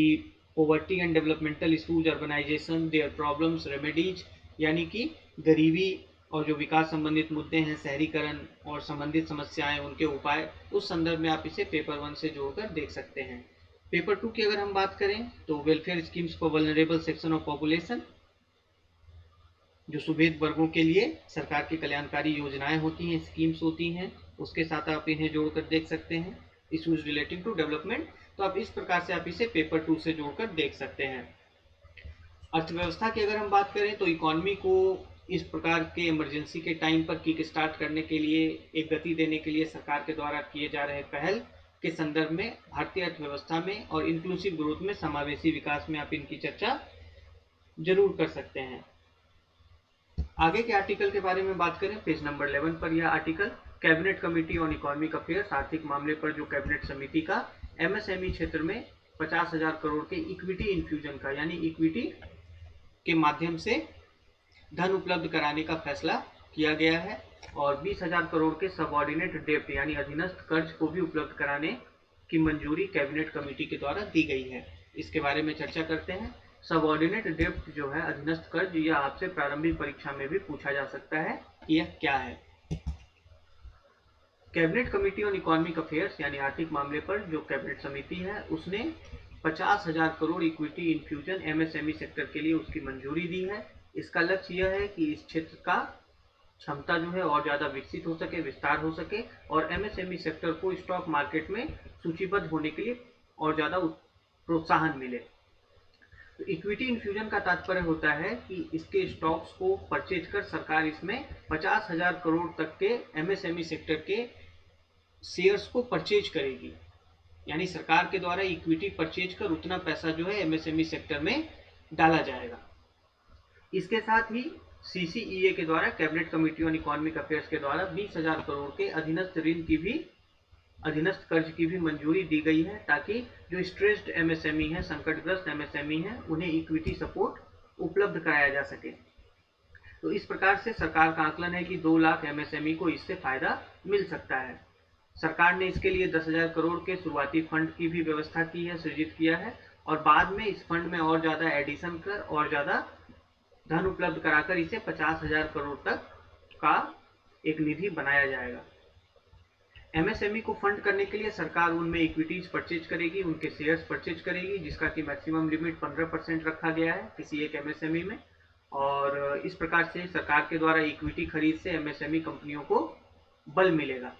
poverty and developmental issues, urbanisation, their problems, remedies, यानी कि गरीबी और जो विकास संबंधित मुद्दे हैं, शहरीकरण और संबंधित समस्याएं, उनके उपाय, उस संदर्भ में आप इसे पेपर 1 से जोड़कर देख सकते हैं। पेपर 2 की अगर हम बात करें तो welfare schemes for vulnerable section of population, जो सुभेद वर्गों के लिए सरकार की कल्याणकारी योजनाएं होती हैं, स्कीम्स होती हैं, उसके साथ आप इन्हें जोड़कर देख सकते हैं। इशूज रिलेटिंग टू डेवलपमेंट, तो आप इस प्रकार से आप इसे पेपर 2 से जोड़कर देख सकते हैं। अर्थव्यवस्था की अगर हम बात करें तो इकोनॉमी को इस प्रकार के इमरजेंसी के टाइम पर किक स्टार्ट करने के लिए, एक गति देने के लिए सरकार के द्वारा किए जा रहे पहल के संदर्भ में भारतीय अर्थव्यवस्था में और इंक्लूसिव ग्रोथ में, समावेशी विकास में आप इनकी चर्चा जरूर कर सकते हैं। आगे के आर्टिकल के बारे में बात करें, पेज नंबर 11 पर यह article cabinet committee on economic affairs, आर्थिक मामले पर जो कैबिनेट समिति का एमएसएमई क्षेत्र में 50,000 करोड़ के इक्विटी इन्फ्यूजन का, यानी इक्विटी के माध्यम से धन उपलब्ध कराने का फैसला किया गया है, और 20,000 करोड़ के सबऑर्डिनेट डेब्ट यानी अधीनस्थ कर्ज को भी उपलब्ध कराने की मंजूरी कैबिनेट कमेटी के द्वारा दी गई है। इसके बारे में चर्चा करते हैं। सबऑर्डिनेट डेब्ट जो है अधीनस्थ कर्ज, यह आपसे प्रारंभिक परीक्षा में भी पूछा जा सकता है कि यह क्या है। Cabinet committee on economic affairs यानी आर्थिक मामले पर जो कैबिनेट समिति है उसने 50,000 crore equity infusion MSME sector के लिए उसकी मंजूरी दी है। इसका लक्ष्य यह है कि इस क्षेत्र का क्षमता जो है और ज़्यादा विकसित हो सके, विस्तार हो सके और एमएसएमई सेक्टर को स्टॉक मार्केट में सूचीबद्ध होने के लिए और ज़्यादा प्रोत्साहन मिले। तो इक्विटी इन्फ्यूजन का तात्पर्य होता है कि इसके स्टॉक्स को परचेज कर सरकार इसमें 50,000 करोड़ तक के एमएसएमई सेक्टर के शेयर्स को परचेज करेगी, यानी सरकार के द्वारा इक्विटी परचेज कर उतना पैसा जो है एमएसएमई सेक्टर में डाला जाएगा। इसके साथ ही सीसीईए के द्वारा, cabinet committee on economic affairs के द्वारा 20,000 करोड़ के अधीनस्थ कर्ज की भी मंजूरी दी गई है, ताकि जो स्ट्रेस्ड एमएसएमई है, संकटग्रस्त एमएसएमई है, उन्हें इक्विटी सपोर्ट उपलब्ध कराया जा सके। तो इस प्रकार से सरकार का आकलन है कि 2 लाख एमएसएमई को इससे फायदा मिल सकता है। सरकार ने इसके लिए 10,000 करोड़ के शुरुआती फंड की भी व्यवस्था की है, सृजित किया है, और बाद में इस फंड में और ज़्यादा एडिशन कर और ज़्यादा धन उपलब्ध कराकर इसे 50,000 करोड़ तक का एक निधि बनाया जाएगा। एमएसएमई को फंड करने के लिए सरकार उनमें इक्विटीज परचेज करेगी, उनके शेयर्स परचेज करेगी, जिसका कि मैक्सिमम लिमिट 15% रखा गया है किसी एक एमएसएमई में, और इस प्रकार से सरकार के द्वारा इक्विटी खरीद से एमएसएमई कंपनियों को बल मिलेगा।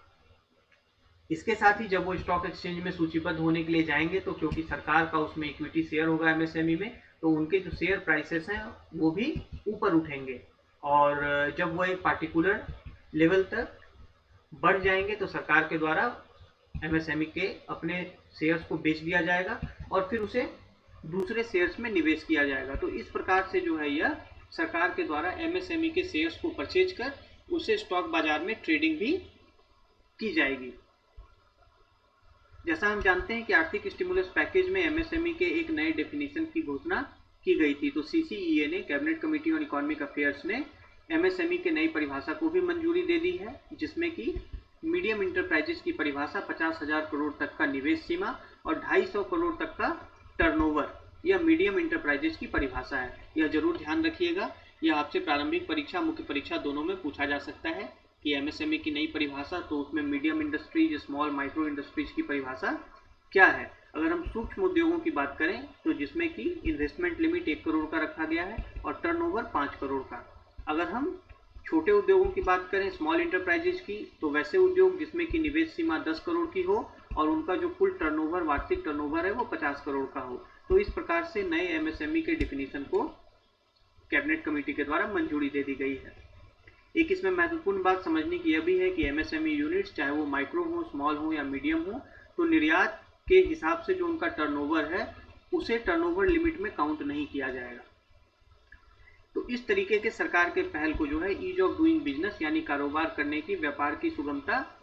इसके साथ ही जब वो स्टॉक एक्सचेंज में सूचीबद्ध होने के लिए जाएंगे, तो क्योंकि सरकार का उसमें इक्विटी शेयर होगा एमएसएमई में, तो उनके जो शेयर प्राइसेस हैं वो भी ऊपर उठेंगे, और जब वो एक पार्टिकुलर लेवल तक बढ़ जाएंगे तो सरकार के द्वारा एमएसएमई के अपने शेयर्स को बेच दिया जाएगा और फिर उसे दूसरे शेयर्स में निवेश किया जाएगा। तो इस प्रकार से जो है यह सरकार के द्वारा एमएसएमई के शेयर्स को परचेज कर उसे स्टॉक बाजार में ट्रेडिंग भी की जाएगी। जैसा हम जानते हैं कि आर्थिक स्टिमुलस पैकेज में एमएसएमई के एक नए डेफिनेशन की घोषणा की गई थी, तो सीसीईए ने, cabinet committee on economic affairs ने एमएसएमई के नई परिभाषा को भी मंजूरी दे दी है, जिसमें कि मीडियम इंटरप्राइजेज की परिभाषा 50,000 करोड़ तक का निवेश सीमा और 250 करोड़ तक का टर्नओवर, यह मीडियम इंटरप्राइजेज की परिभाषा है। यह जरूर ध्यान रखिएगा, यह आपसे प्रारंभिक परीक्षा, मुख्य परीक्षा दोनों में पूछा जा सकता है कि एमएसएमई की नई परिभाषा, तो उसमें medium industries, small micro industries की परिभाषा क्या है। अगर हम सूक्ष्म उद्योगों की बात करें तो जिसमें कि इन्वेस्टमेंट लिमिट 1 करोड़ का रखा गया है और टर्नओवर 5 करोड़ का। अगर हम छोटे उद्योगों की बात करें, स्मॉल इंटरप्राइजेज की, तो वैसे उद्योग जिसमें कि निवेश सीमा 10 करोड़ की हो और उनका जो कुल टर्नओवर, वार्षिक टर्नओवर है वो 50 करोड़ का हो। तो इस प्रकार से नए एमएसएमई के डिफिनीशन को कैबिनेट कमेटी के द्वारा मंजूरी दे दी गई है। एक इसमें महत्वपूर्ण बात समझने की यह भी है कि एमएसएमई यूनिट्स, चाहे वो माइक्रो हो, स्मॉल हो या मीडियम हो, तो निर्यात के हिसाब से जो उनका टर्नओवर है उसे टर्नओवर लिमिट में काउंट नहीं किया जाएगा। तो इस तरीके के सरकार के पहल को जो है ईज ऑफ डूइंग बिजनेस, यानी कारोबार करने की, व्यापार की सुगमता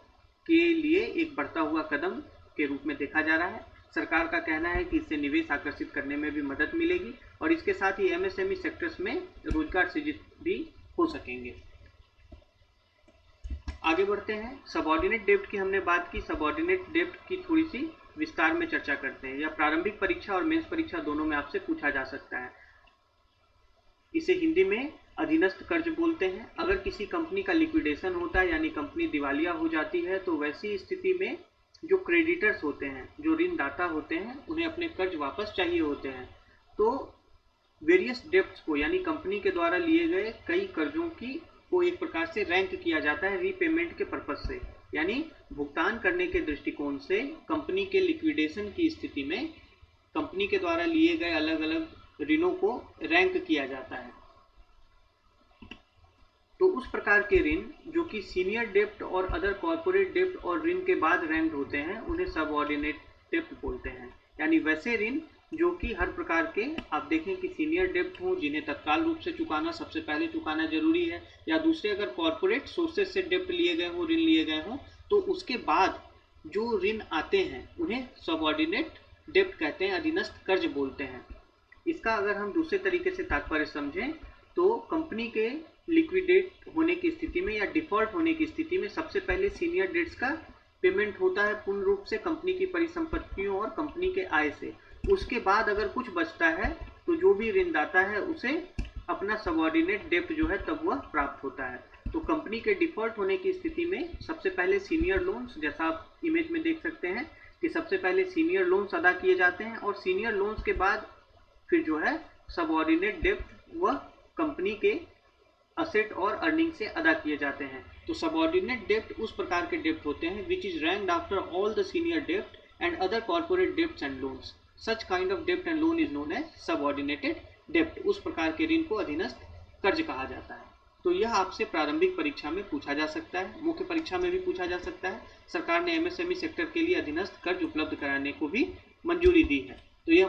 के लिए एक बढ़ता हुआ कदम के रूप में देखा जा रहा है। सरकार का कहना है कि इससे निवेश आकर्षित करने में भी मदद मिलेगी और इसके साथ ही एमएसएमई सेक्टर्स में रोजगार सृजित भी हो सकेंगे। आगे बढ़ते हैं, सबऑर्डिनेट डेब्ट की हमने बात की। सबऑर्डिनेट डेब्ट की थोड़ी सी विस्तार में चर्चा करते हैं। यह प्रारंभिक परीक्षा और मेंस परीक्षा दोनों में आपसे पूछा जा सकता है। इसे हिंदी में अधीनस्थ कर्ज बोलते हैं। अगर किसी कंपनी का लिक्विडेशन होता है, यानी कंपनी दिवालिया हो जाती है, तो वैसी स्थिति में जो क्रेडिटर्स होते हैं, जो ऋणदाता होते हैं, उन्हें अपने कर्ज वापस चाहिए होते हैं। तो वेरियस डेब्ट्स को, यानी कंपनी के द्वारा लिए गए कई कर्जों की को एक प्रकार से रैंक किया जाता है रीपेमेंट के पर्पज से, यानी भुगतान करने के दृष्टिकोण से कंपनी के लिक्विडेशन की स्थिति में कंपनी के द्वारा लिए गए अलग अलग ऋणों को रैंक किया जाता है। तो उस प्रकार के ऋण जो कि सीनियर डेब्ट और अदर कॉर्पोरेट डेब्ट और ऋण के बाद रैंक होते हैं, उन्हें सबऑर्डिनेट डेब्ट बोलते हैं। यानी वैसे ऋण जो कि हर प्रकार के, आप देखें कि सीनियर डेब्ट हो, जिन्हें तत्काल रूप से चुकाना, सबसे पहले चुकाना जरूरी है, या दूसरे अगर कॉर्पोरेट सोर्सेज से डेब्ट लिए गए हो, ऋण लिए गए हो, तो उसके बाद जो ऋण आते हैं उन्हें सबऑर्डिनेट डेब्ट कहते हैं, अधीनस्थ कर्ज बोलते हैं। इसका अगर हम दूसरे तरीके से तात्पर्य समझें तो कंपनी के लिक्विडेट होने की स्थिति में या डिफॉल्ट होने की स्थिति में सबसे पहले सीनियर डेट्स का पेमेंट होता है पूर्ण रूप से कंपनी की परिसंपत्तियों और कंपनी के आय से। उसके बाद अगर कुछ बचता है तो जो भी ऋणदाता है उसे अपना सबऑर्डिनेट डेब्ट जो है तब वह प्राप्त होता है। तो कंपनी के डिफॉल्ट होने की स्थिति में सबसे पहले सीनियर लोन्स, जैसा आप इमेज में देख सकते हैं कि सबसे पहले सीनियर लोन्स अदा किए जाते हैं और सीनियर लोन्स के बाद फिर जो है सबऑर्डिनेट डेब्ट वह कंपनी के असेट और अर्निंग से अदा किए जाते हैं। तो सबऑर्डिनेट डेप्ट उस प्रकार के डेप्ट होते हैं which is ranked after all the senior dept and other corporate debts and loans. Such kind of dept and loan is known as subordinated डेप्ट। उस प्रकार के ऋण को अधीनस्थ कर्ज कहा जाता है। तो यह आपसे प्रारंभिक परीक्षा में पूछा जा सकता है, मुख्य परीक्षा में भी पूछा जा सकता है। सरकार ने एमएसएमई सेक्टर के लिए अधीनस्थ कर्ज उपलब्ध कराने को भी मंजूरी दी है। तो यह